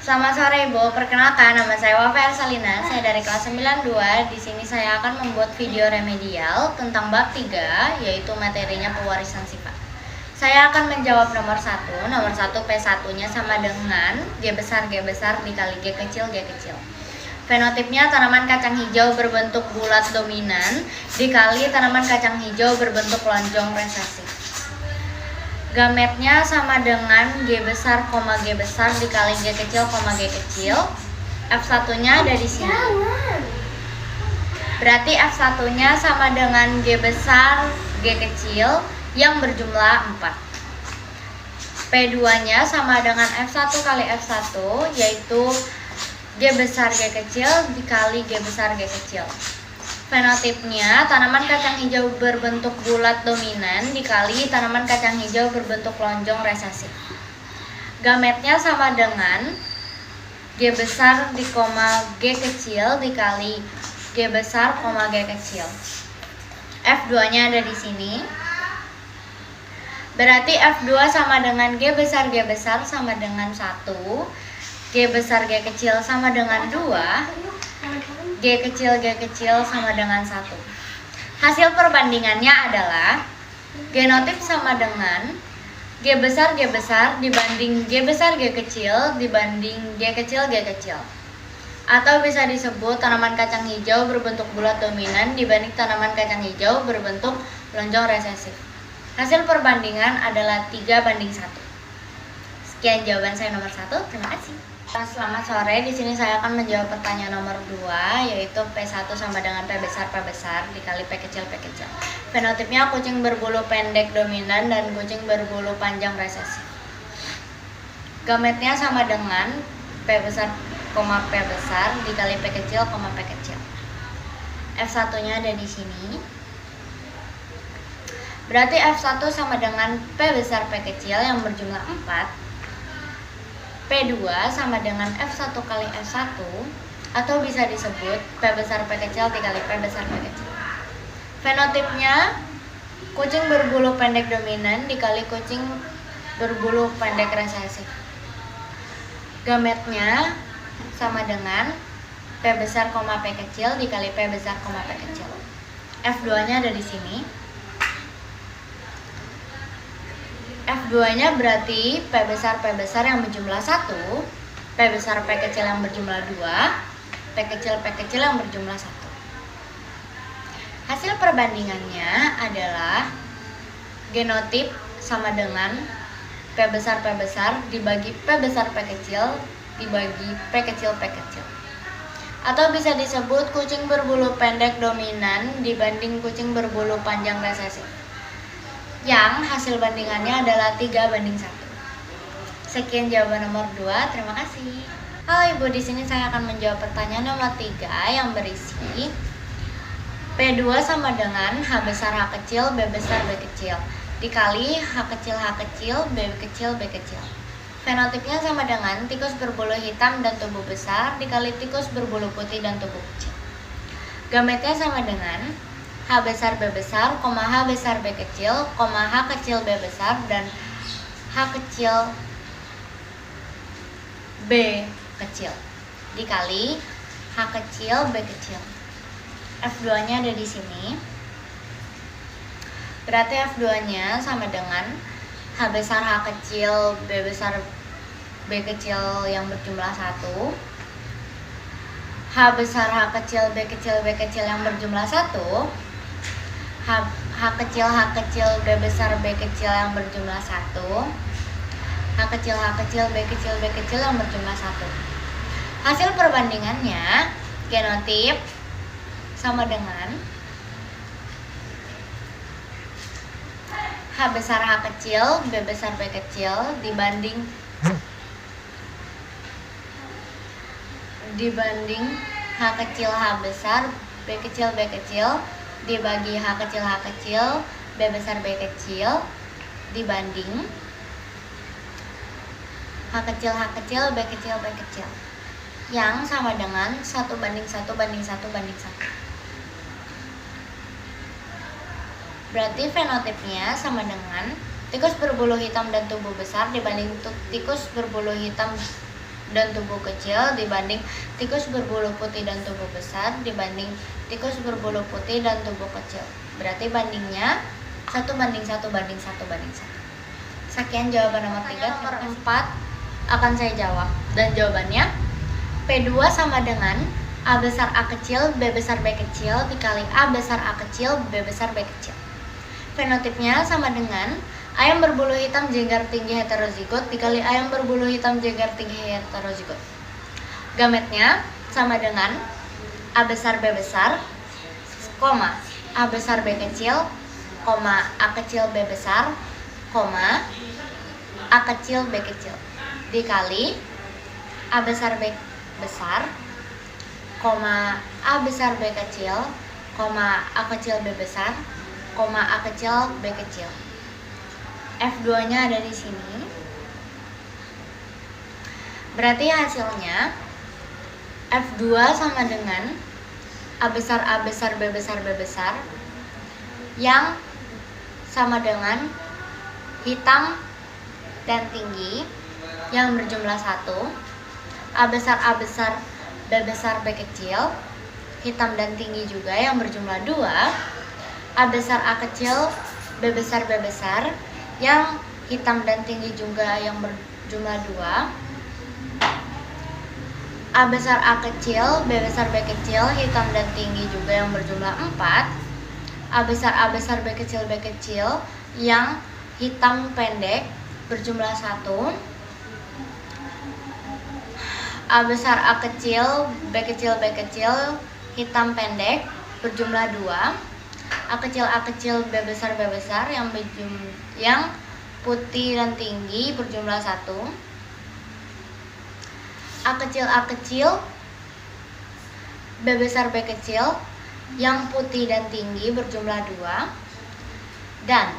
Selamat sore Ibu, perkenalkan nama saya Wafa Salina, saya dari kelas 92. Di sini saya akan membuat video remedial tentang bab 3, yaitu materinya pewarisan sifat. Saya akan menjawab nomor 1 P1-nya sama dengan G besar dikali G kecil. Fenotipnya tanaman kacang hijau berbentuk bulat dominan dikali tanaman kacang hijau berbentuk lonjong resesif. Gametnya sama dengan G besar, dikali G kecil. F1-nya ada di sini. Berarti F1-nya sama dengan G besar, G kecil yang berjumlah 4. P2-nya sama dengan F1 kali F1, yaitu G besar, G kecil dikali G besar, G kecil. Fenotipnya tanaman kacang hijau berbentuk bulat dominan dikali tanaman kacang hijau berbentuk lonjong resesif. Gametnya sama dengan G besar G kecil dikali G besar, G kecil. F2-nya ada di sini. Berarti F2 sama dengan G besar sama dengan 1, G besar G kecil sama dengan 2, G kecil sama dengan 1. Hasil perbandingannya adalah genotip sama dengan G besar dibanding G besar G kecil dibanding G kecil. Atau bisa disebut tanaman kacang hijau berbentuk bulat dominan dibanding tanaman kacang hijau berbentuk lonjong resesif. Hasil perbandingan adalah 3:1. Sekian jawaban saya nomor 1. Terima kasih. Selamat sore, di sini saya akan menjawab pertanyaan nomor 2, yaitu P1 sama dengan P besar dikali P kecil. Fenotipnya kucing berbulu pendek dominan dan kucing berbulu panjang resesif. Gametnya sama dengan P besar, dikali P kecil. F1-nya ada di sini. Berarti F1 sama dengan P besar P kecil yang berjumlah 4. P2 sama dengan F1 kali F1, atau bisa disebut P besar P kecil dikali P besar P kecil. Fenotipnya kucing berbulu pendek dominan dikali kucing berbulu pendek resesif. Gametnya sama dengan P besar, P kecil dikali P besar, P kecil. F2-nya ada di sini. F2-nya berarti P besar yang berjumlah 1, P besar P kecil yang berjumlah 2, P kecil yang berjumlah 1. Hasil perbandingannya adalah genotip sama dengan P besar dibagi P besar P kecil dibagi P kecil. Atau bisa disebut kucing berbulu pendek dominan dibanding kucing berbulu panjang resesif, yang hasil bandingannya adalah 3:1. Sekian jawaban nomor 2. Terima kasih. Halo Ibu, di sini saya akan menjawab pertanyaan nomor 3 yang berisi P2 sama dengan H besar H kecil, B besar B kecil dikali H kecil, B kecil. Fenotipnya sama dengan tikus berbulu hitam dan tubuh besar dikali tikus berbulu putih dan tubuh kecil. Gametnya sama dengan H besar B besar, H besar B kecil, H kecil B besar, dan H kecil B kecil dikali H kecil B kecil. F2-nya ada di sini. Berarti F2-nya sama dengan H besar H kecil B besar B kecil yang berjumlah 1, H besar H kecil B kecil yang berjumlah 1, H kecil B besar B kecil yang berjumlah 1, H kecil B kecil yang berjumlah 1. Hasil perbandingannya genotip sama dengan H besar H kecil B besar B kecil dibanding H kecil H besar B kecil dibagi H kecil B besar B kecil dibanding H kecil B kecil yang sama dengan 1:1. Berarti fenotipnya sama dengan tikus berbulu hitam dan tubuh besar dibanding tikus berbulu hitam dan tubuh kecil dibanding tikus berbulu putih dan tubuh besar dibanding tikus berbulu putih dan tubuh kecil. Berarti bandingnya 1:1:1:1. Sekian jawaban nomor 3. Nomor 4 akan saya jawab, dan jawabannya P2 sama dengan A besar A kecil B besar B kecil dikali A besar A kecil B besar B kecil. Fenotipnya sama dengan ayam berbulu hitam jenggar tinggi heterozigot dikali ayam berbulu hitam jenggar tinggi heterozigot. Gametnya sama dengan A besar B besar, koma A besar B kecil, koma A kecil B besar, koma A kecil B kecil dikali A besar B besar, koma A besar B kecil, koma A kecil B besar, koma A kecil B kecil. F2-nya ada di sini. Berarti hasilnya F2 sama dengan A besar B besar B besar yang sama dengan hitam dan tinggi yang berjumlah 1, A besar B besar B kecil hitam dan tinggi juga yang berjumlah 2, A besar A kecil B besar B besar yang hitam dan tinggi juga yang berjumlah 2, A besar A kecil B besar B kecil hitam dan tinggi juga yang berjumlah 4, A besar B kecil B kecil yang hitam pendek berjumlah 1, A besar A kecil B kecil B kecil hitam pendek berjumlah 2, A kecil B besar yang putih dan tinggi berjumlah 1, A kecil B besar B kecil yang putih dan tinggi berjumlah 2, dan